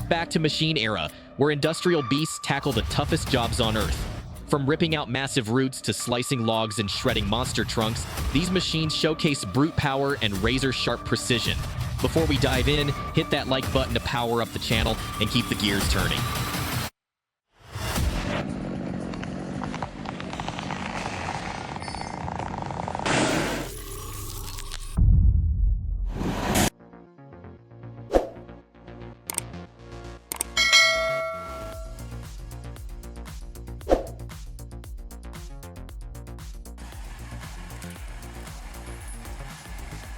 back to machine era, where industrial beasts tackle the toughest jobs on Earth. From ripping out massive roots to slicing logs and shredding monster trunks, these machines showcase brute power and razor-sharp precision. Before we dive in, hit that like button to power up the channel and keep the gears turning.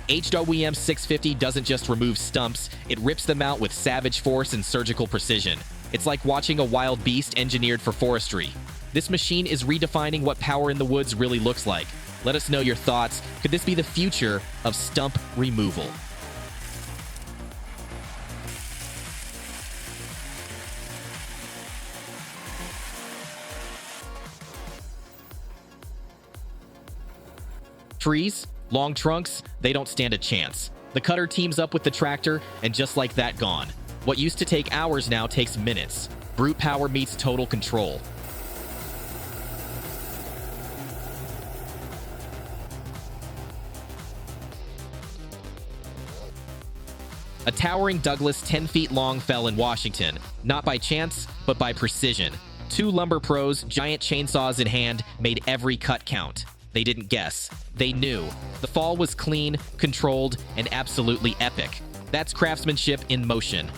HWM 650 doesn't just remove stumps, it rips them out with savage force and surgical precision. It's like watching a wild beast engineered for forestry. This machine is redefining what power in the woods really looks like. Let us know your thoughts. Could this be the future of stump removal? Trees? Long trunks, they don't stand a chance. The cutter teams up with the tractor, and just like that, gone. What used to take hours now takes minutes. Brute power meets total control. A towering Douglas 10 feet long fell in Washington, not by chance, but by precision. Two lumber pros, giant chainsaws in hand, made every cut count. They didn't guess. They knew. The fall was clean, controlled, and absolutely epic. That's craftsmanship in motion.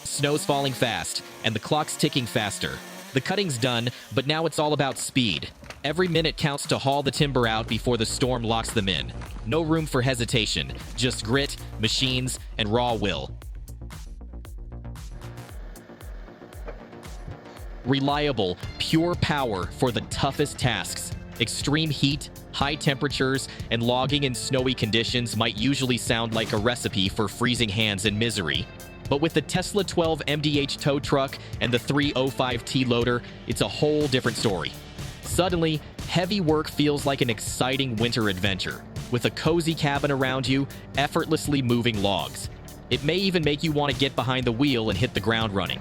Snow's falling fast, and the clock's ticking faster. The cutting's done, but now it's all about speed. Every minute counts to haul the timber out before the storm locks them in. No room for hesitation, just grit, machines, and raw will. Reliable, pure power for the toughest tasks. Extreme heat, high temperatures, and logging in snowy conditions might usually sound like a recipe for freezing hands and misery. But with the Tesla 12 MDH tow truck and the 305T loader, it's a whole different story. Suddenly, heavy work feels like an exciting winter adventure, with a cozy cabin around you, effortlessly moving logs. It may even make you want to get behind the wheel and hit the ground running.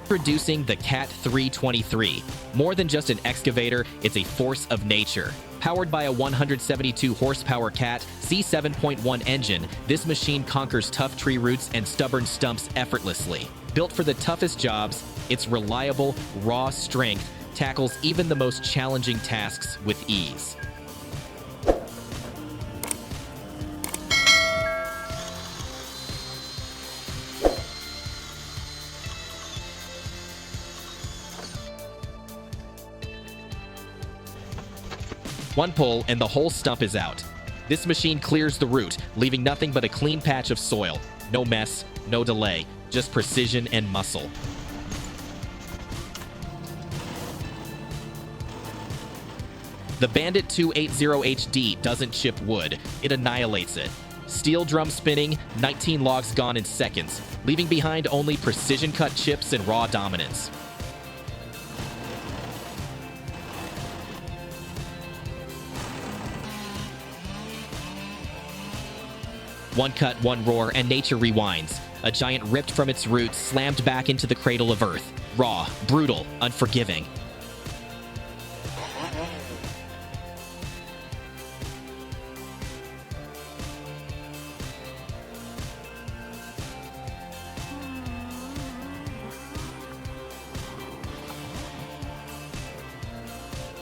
Introducing the Cat 323. More than just an excavator, it's a force of nature. Powered by a 172 horsepower Cat C7.1 engine, this machine conquers tough tree roots and stubborn stumps effortlessly. Built for the toughest jobs, its reliable, raw strength tackles even the most challenging tasks with ease. One pull and the whole stump is out. This machine clears the root, leaving nothing but a clean patch of soil. No mess, no delay, just precision and muscle. The Bandit 280 HD doesn't chip wood, it annihilates it. Steel drum spinning, 19 logs gone in seconds, leaving behind only precision cut chips and raw dominance. One cut, one roar, and nature rewinds. A giant ripped from its roots, slammed back into the cradle of Earth. Raw, brutal, unforgiving.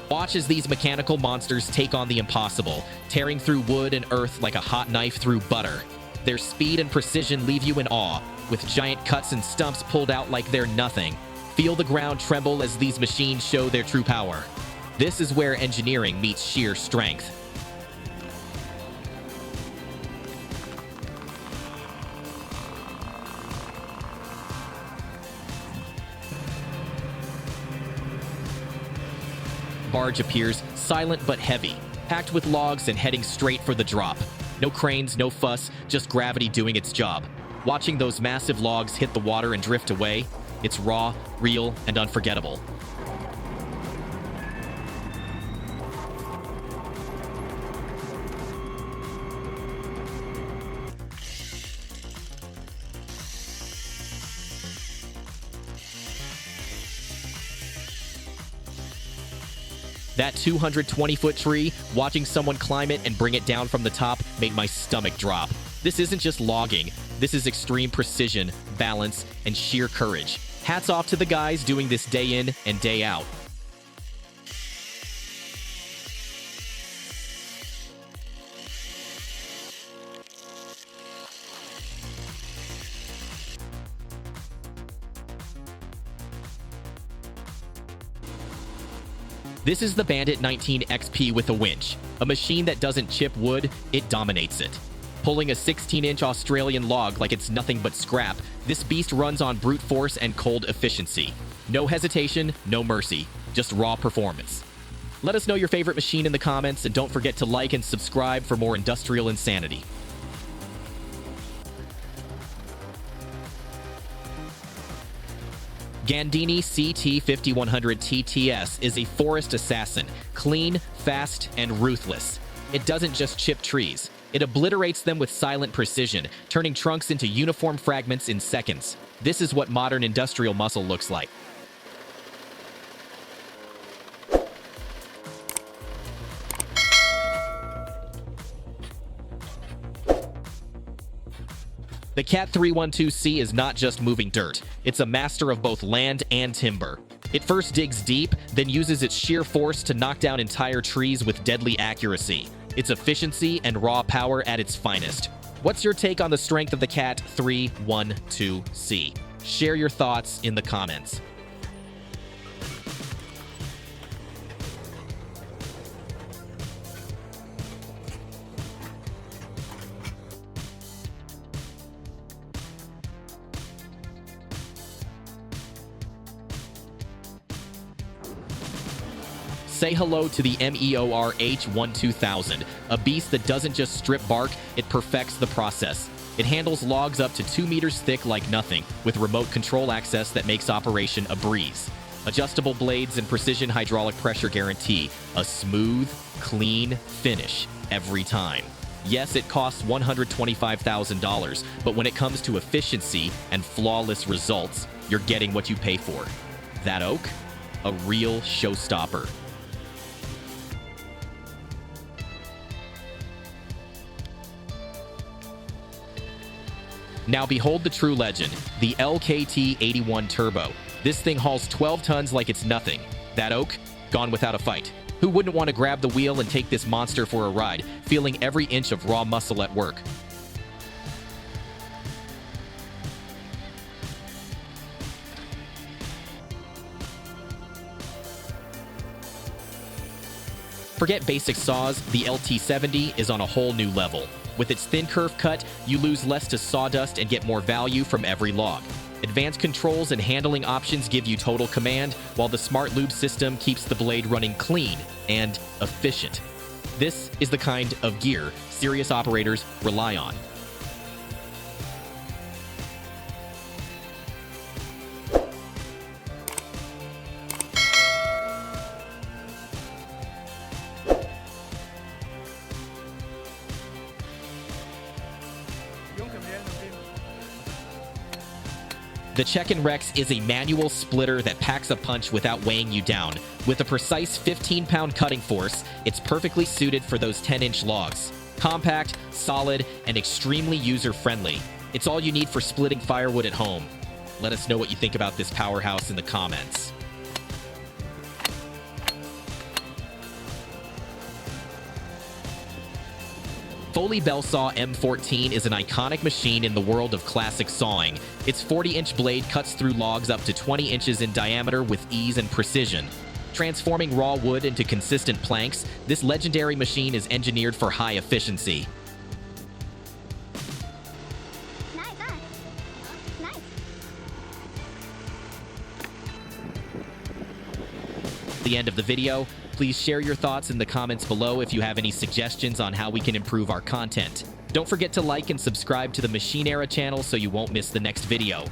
Watch as these mechanical monsters take on the impossible, tearing through wood and earth like a hot knife through butter. Their speed and precision leave you in awe, with giant cuts and stumps pulled out like they're nothing. Feel the ground tremble as these machines show their true power. This is where engineering meets sheer strength. barge appears, silent but heavy, packed with logs and heading straight for the drop. No cranes, no fuss, just gravity doing its job. Watching those massive logs hit the water and drift away, it's raw, real, and unforgettable. That 220-foot tree, watching someone climb it and bring it down from the top made my stomach drop. This isn't just logging. This is extreme precision, balance, and sheer courage. Hats off to the guys doing this day in and day out. This is the Bandit 19 XP with a winch, a machine that doesn't chip wood, it dominates it. Pulling a 16-inch Australian log like it's nothing but scrap, this beast runs on brute force and cold efficiency. No hesitation, no mercy, just raw performance. Let us know your favorite machine in the comments, and don't forget to like and subscribe for more industrial insanity. Gandini CT5100 TTS is a forest assassin, clean, fast, and ruthless. It doesn't just chip trees. It obliterates them with silent precision, turning trunks into uniform fragments in seconds. This is what modern industrial muscle looks like. The Cat 312C is not just moving dirt. It's a master of both land and timber. It first digs deep, then uses its sheer force to knock down entire trees with deadly accuracy. Its efficiency and raw power at its finest. What's your take on the strength of the Cat 312C? Share your thoughts in the comments. Say hello to the MEOR H12000, a beast that doesn't just strip bark, it perfects the process. It handles logs up to 2 meters thick like nothing, with remote control access that makes operation a breeze. Adjustable blades and precision hydraulic pressure guarantee a smooth, clean finish every time. Yes, it costs $125,000, but when it comes to efficiency and flawless results, you're getting what you pay for. That oak? A real showstopper. Now behold the true legend, the LKT81 Turbo. This thing hauls 12 tons like it's nothing. That oak? Gone without a fight. Who wouldn't want to grab the wheel and take this monster for a ride, feeling every inch of raw muscle at work? Forget basic saws, the LT70 is on a whole new level. With its thin curve cut, you lose less to sawdust and get more value from every log. Advanced controls and handling options give you total command, while the Smart Lube system keeps the blade running clean and efficient. This is the kind of gear serious operators rely on. The Check-in Rex is a manual splitter that packs a punch without weighing you down. With a precise 15-pound cutting force, it's perfectly suited for those 10-inch logs. Compact, solid, and extremely user-friendly. It's all you need for splitting firewood at home. Let us know what you think about this powerhouse in the comments. Foley Bell Saw M14 is an iconic machine in the world of classic sawing. Its 40-inch blade cuts through logs up to 20 inches in diameter with ease and precision. Transforming raw wood into consistent planks, this legendary machine is engineered for high efficiency. the end of the video. Please share your thoughts in the comments below if you have any suggestions on how we can improve our content. Don't forget to like and subscribe to the Machine Era channel so you won't miss the next video.